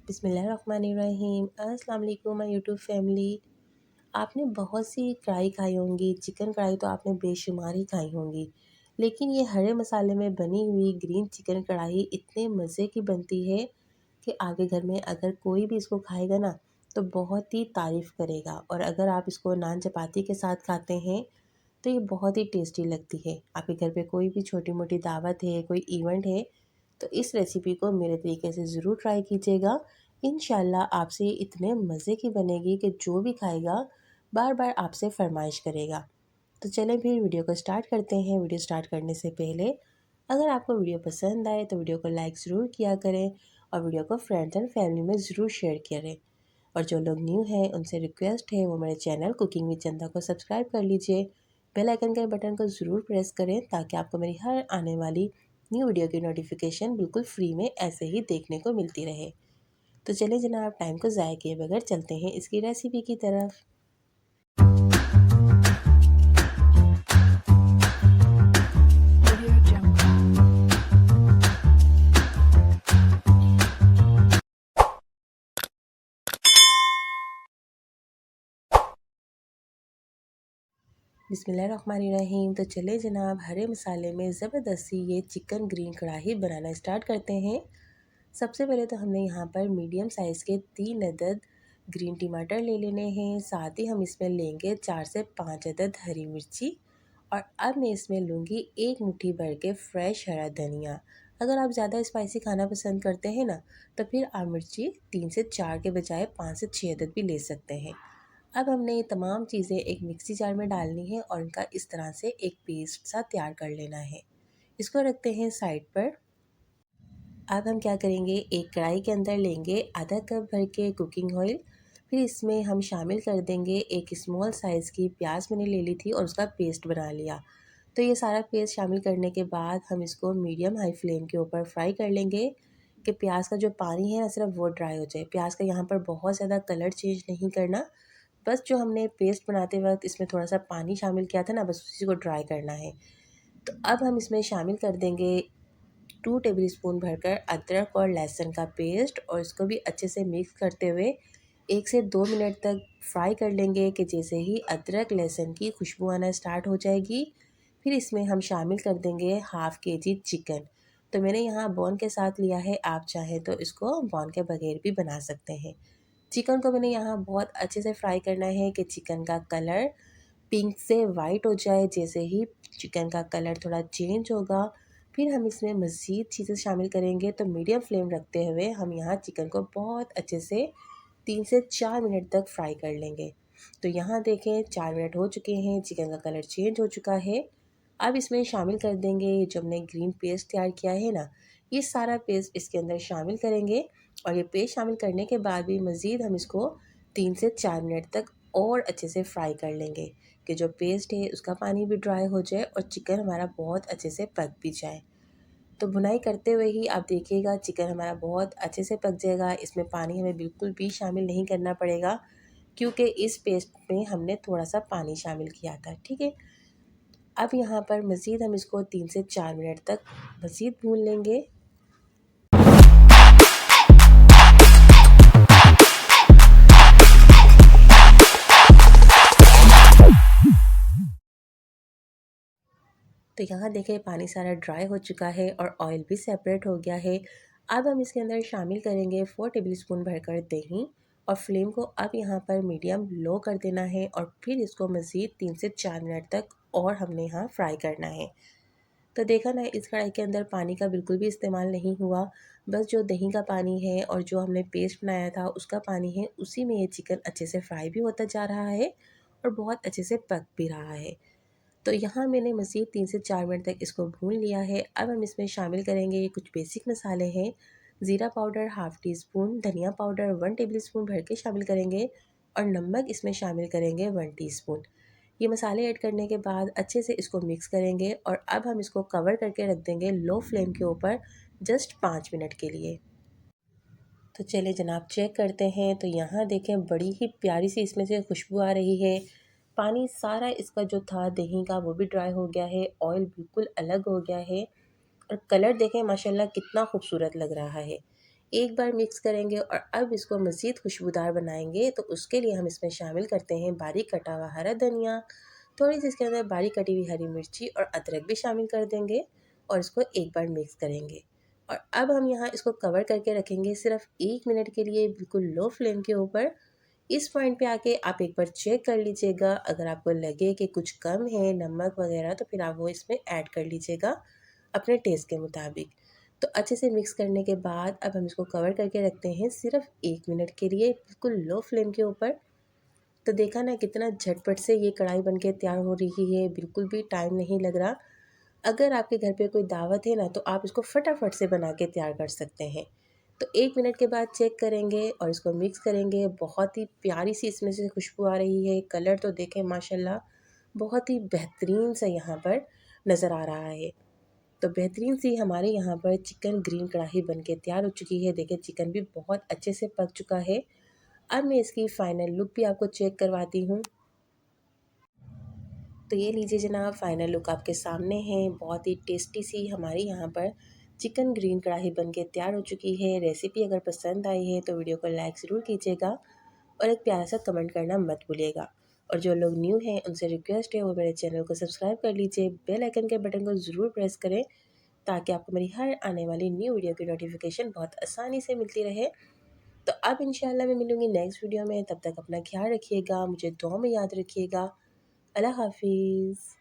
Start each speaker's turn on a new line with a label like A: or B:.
A: बिस्मिल्लाहिर्रहमानिर्रहीम। अस्सलाम वालेकुम माय यूट्यूब फैमिली। आपने बहुत सी कढ़ाई खाई होंगी, चिकन कढ़ाई तो आपने बेशुमार ही खाई होंगी, लेकिन ये हरे मसाले में बनी हुई ग्रीन चिकन कढ़ाई इतने मज़े की बनती है कि आपके घर में अगर कोई भी इसको खाएगा ना तो बहुत ही तारीफ़ करेगा। और अगर आप इसको नान चपाती के साथ खाते हैं तो ये बहुत ही टेस्टी लगती है। आपके घर पे कोई भी छोटी मोटी दावत है, कोई इवेंट है, तो इस रेसिपी को मेरे तरीके से ज़रूर ट्राई कीजिएगा। इंशाल्लाह आपसे ये इतने मज़े की बनेगी कि जो भी खाएगा बार बार आपसे फरमाइश करेगा। तो चलें फिर वीडियो को स्टार्ट करते हैं। वीडियो स्टार्ट करने से पहले अगर आपको वीडियो पसंद आए तो वीडियो को लाइक ज़रूर किया करें और वीडियो को फ्रेंड्स एंड फैमिली में ज़रूर शेयर करें। और जो लोग न्यू हैं उनसे रिक्वेस्ट है वो मेरे चैनल कुकिंग विद चंदा को सब्सक्राइब कर लीजिए। बेल आइकन के बटन को ज़रूर प्रेस करें ताकि आपको मेरी हर आने वाली न्यू वीडियो की नोटिफिकेशन बिल्कुल फ्री में ऐसे ही देखने को मिलती रहे। तो चलिए जनाब, टाइम को ज़ाया किए बगैर चलते हैं इसकी रेसिपी की तरफ। बिस्मिल्लाहिर्रहमानिर्रहीम। तो चले जनाब, हरे मसाले में ज़बरदस्ती ये चिकन ग्रीन कढ़ाई बनाना स्टार्ट करते हैं। सबसे पहले तो हमने यहाँ पर मीडियम साइज़ के 3 अदद ग्रीन टमाटर ले लेने हैं। साथ ही हम इसमें लेंगे 4 से 5 अदद हरी मिर्ची। और अब मैं इसमें लूँगी 1 मुट्ठी भर के फ्रेश हरा धनिया। अगर आप ज़्यादा स्पाइसी खाना पसंद करते हैं ना तो फिर आप मिर्ची 3 से 4 के बजाय 5 से 6 अदद भी ले सकते हैं। अब हमने ये तमाम चीज़ें एक मिक्सी जार में डालनी है और इनका इस तरह से एक पेस्ट सा तैयार कर लेना है। इसको रखते हैं साइड पर। अब हम क्या करेंगे, एक कढ़ाई के अंदर लेंगे आधा कप भर के कुकिंग ऑयल। फिर इसमें हम शामिल कर देंगे एक स्मॉल साइज़ की प्याज मैंने ले ली थी और उसका पेस्ट बना लिया। तो ये सारा पेस्ट शामिल करने के बाद हम इसको मीडियम हाई फ्लेम के ऊपर फ्राई कर लेंगे कि प्याज का जो पानी है ना सिर्फ वो ड्राई हो जाए। प्याज का यहाँ पर बहुत ज़्यादा कलर चेंज नहीं करना, बस जो हमने पेस्ट बनाते वक्त इसमें थोड़ा सा पानी शामिल किया था ना, बस उसी को ड्राई करना है। तो अब हम इसमें शामिल कर देंगे 2 टेबलस्पून भरकर अदरक और लहसुन का पेस्ट और इसको भी अच्छे से मिक्स करते हुए 1 से 2 मिनट तक फ्राई कर लेंगे कि जैसे ही अदरक लहसुन की खुशबू आना स्टार्ट हो जाएगी फिर इसमें हम शामिल कर देंगे हाफ़ केजी चिकन। तो मैंने यहाँ बोन के साथ लिया है, आप चाहें तो इसको बोन के बगैर भी बना सकते हैं। चिकन को मैंने यहाँ बहुत अच्छे से फ्राई करना है कि चिकन का कलर पिंक से वाइट हो जाए। जैसे ही चिकन का कलर थोड़ा चेंज होगा फिर हम इसमें मज़ीद चीज़ें शामिल करेंगे। तो मीडियम फ्लेम रखते हुए हम यहाँ चिकन को बहुत अच्छे से 3 से 4 मिनट तक फ्राई कर लेंगे। तो यहाँ देखें 4 मिनट हो चुके हैं, चिकन का कलर चेंज हो चुका है। अब इसमें शामिल कर देंगे ये जो हमने ग्रीन पेस्ट तैयार किया है ना, ये सारा पेस्ट इसके अंदर शामिल करेंगे। और ये पेस्ट शामिल करने के बाद भी मज़ीद हम इसको 3 से 4 मिनट तक और अच्छे से फ्राई कर लेंगे कि जो पेस्ट है उसका पानी भी ड्राई हो जाए और चिकन हमारा बहुत अच्छे से पक भी जाए। तो भुनाई करते हुए ही आप देखिएगा चिकन हमारा बहुत अच्छे से पक जाएगा। इसमें पानी हमें बिल्कुल भी शामिल नहीं करना पड़ेगा क्योंकि इस पेस्ट में हमने थोड़ा सा पानी शामिल किया था। ठीक है, अब यहाँ पर मज़ीद हम इसको 3 से 4 मिनट तक मज़ीद भून लेंगे। तो यहाँ देखें पानी सारा ड्राई हो चुका है और ऑयल भी सेपरेट हो गया है। अब हम इसके अंदर शामिल करेंगे 4 टेबलस्पून भरकर दही और फ्लेम को अब यहाँ पर मीडियम लो कर देना है और फिर इसको मज़ीद 3 से 4 मिनट तक और हमने यहाँ फ्राई करना है। तो देखा ना, इस कढ़ाई के अंदर पानी का बिल्कुल भी इस्तेमाल नहीं हुआ, बस जो दही का पानी है और जो हमने पेस्ट बनाया था उसका पानी है, उसी में ये चिकन अच्छे से फ्राई भी होता जा रहा है और बहुत अच्छे से पक भी रहा है। तो यहाँ मैंने मज़ीद 3 से 4 मिनट तक इसको भून लिया है। अब हम इसमें शामिल करेंगे ये कुछ बेसिक मसाले हैं। ज़ीरा पाउडर हाफ़ टी स्पून, धनिया पाउडर 1 टेबलस्पून भर के शामिल करेंगे और नमक इसमें शामिल करेंगे 1 टीस्पून। ये मसाले ऐड करने के बाद अच्छे से इसको मिक्स करेंगे और अब हम इसको कवर करके रख देंगे लो फ्लेम के ऊपर जस्ट 5 मिनट के लिए। तो चलिए जनाब चेक करते हैं। तो यहाँ देखें बड़ी ही प्यारी सी इसमें से खुशबू आ रही है। पानी सारा इसका जो था दही का वो भी ड्राई हो गया है, ऑयल बिल्कुल अलग हो गया है और कलर देखें माशाल्लाह कितना खूबसूरत लग रहा है। एक बार मिक्स करेंगे और अब इसको मज़ीद खुशबूदार बनाएंगे, तो उसके लिए हम इसमें शामिल करते हैं बारीक कटा हुआ हरा धनिया, थोड़ी सी इसके अंदर बारीक कटी हुई हरी मिर्ची और अदरक भी शामिल कर देंगे और इसको एक बार मिक्स करेंगे। और अब हम यहाँ इसको कवर करके रखेंगे सिर्फ 1 मिनट के लिए, बिल्कुल लो फ्लेम के ऊपर। इस पॉइंट पे आके आप एक बार चेक कर लीजिएगा, अगर आपको लगे कि कुछ कम है नमक वगैरह तो फिर आप वो इसमें ऐड कर लीजिएगा अपने टेस्ट के मुताबिक। तो अच्छे से मिक्स करने के बाद अब हम इसको कवर करके रखते हैं सिर्फ 1 मिनट के लिए, बिल्कुल लो फ्लेम के ऊपर। तो देखा ना कितना झटपट से ये कढ़ाई बनके तैयार हो रही है, बिल्कुल भी टाइम नहीं लग रहा। अगर आपके घर पे कोई दावत है ना, तो आप इसको फटाफट से बना के तैयार कर सकते हैं। तो 1 मिनट के बाद चेक करेंगे और इसको मिक्स करेंगे। बहुत ही प्यारी सी इसमें से खुशबू आ रही है। कलर तो देखें माशाल्लाह, बहुत ही बेहतरीन सा यहाँ पर नज़र आ रहा है। तो बेहतरीन सी हमारे यहाँ पर चिकन ग्रीन कढ़ाई बन के तैयार हो चुकी है। देखिए चिकन भी बहुत अच्छे से पक चुका है। अब मैं इसकी फ़ाइनल लुक भी आपको चेक करवाती हूँ। तो ये लीजिए जनाब, फ़ाइनल लुक आपके सामने है। बहुत ही टेस्टी सी हमारी यहाँ पर चिकन ग्रीन कढ़ाई बन के तैयार हो चुकी है। रेसिपी अगर पसंद आई है तो वीडियो को लाइक ज़रूर कीजिएगा और एक प्यारा सा कमेंट करना मत भूलिएगा। और जो लोग न्यू हैं उनसे रिक्वेस्ट है वो मेरे चैनल को सब्सक्राइब कर लीजिए, बेल आइकन के बटन को ज़रूर प्रेस करें ताकि आपको मेरी हर आने वाली न्यू वीडियो की नोटिफिकेशन बहुत आसानी से मिलती रहे। तो अब इंशाल्लाह मैं मिलूँगी नेक्स्ट वीडियो में, तब तक अपना ख्याल रखिएगा, मुझे दुआ में याद रखिएगा। अल्लाह हाफिज़।